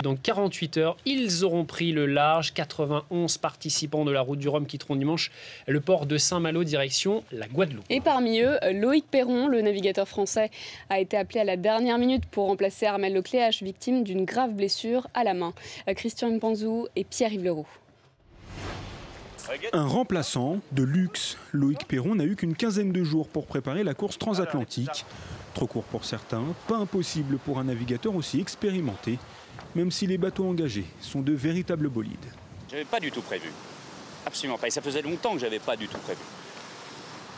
Dans 48 heures, ils auront pris le large. 91 participants de la route du Rhum quitteront dimanche le port de Saint-Malo direction la Guadeloupe. Et parmi eux, Loïc Perron, le navigateur français, a été appelé à la dernière minute pour remplacer Armel Lecléache, victime d'une grave blessure à la main. Christian Mpanzou et Pierre-Yves Leroux. Un remplaçant de luxe. Loïc Perron n'a eu qu'une quinzaine de jours pour préparer la course transatlantique. Trop court pour certains, pas impossible pour un navigateur aussi expérimenté, même si les bateaux engagés sont de véritables bolides. J'avais pas du tout prévu. Absolument pas. Et ça faisait longtemps que j'avais pas du tout prévu.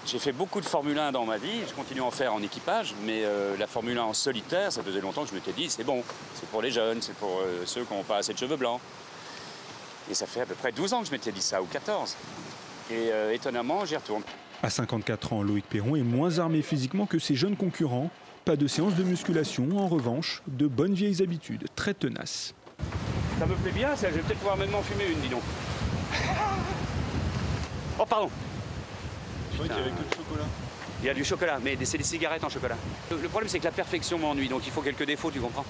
J'ai fait beaucoup de Formule 1 dans ma vie, je continue à en faire en équipage, mais la Formule 1 en solitaire, ça faisait longtemps que je m'étais dit, c'est bon, c'est pour les jeunes, c'est pour ceux qui n'ont pas assez de cheveux blancs. Et ça fait à peu près 12 ans que je m'étais dit ça, ou 14. Et étonnamment, j'y retourne. À 54 ans, Loïc Perron est moins armé physiquement que ses jeunes concurrents. Pas de séance de musculation, en revanche, de bonnes vieilles habitudes, très tenaces. Ça me plaît bien, ça, je vais peut-être pouvoir même m'en fumer une, dis donc. Oh, pardon. Oui, il n'y avait que du chocolat. Il y a du chocolat, mais c'est des cigarettes en chocolat. Le problème, c'est que la perfection m'ennuie, donc il faut quelques défauts, tu comprends?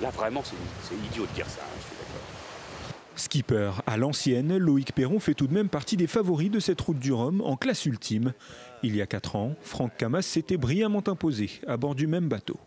Là, vraiment, c'est idiot de dire ça, hein, je suis d'accord. Skipper à l'ancienne, Loïc Perron fait tout de même partie des favoris de cette route du Rhum en classe ultime. Il y a 4 ans, Franck Camas s'était brillamment imposé à bord du même bateau.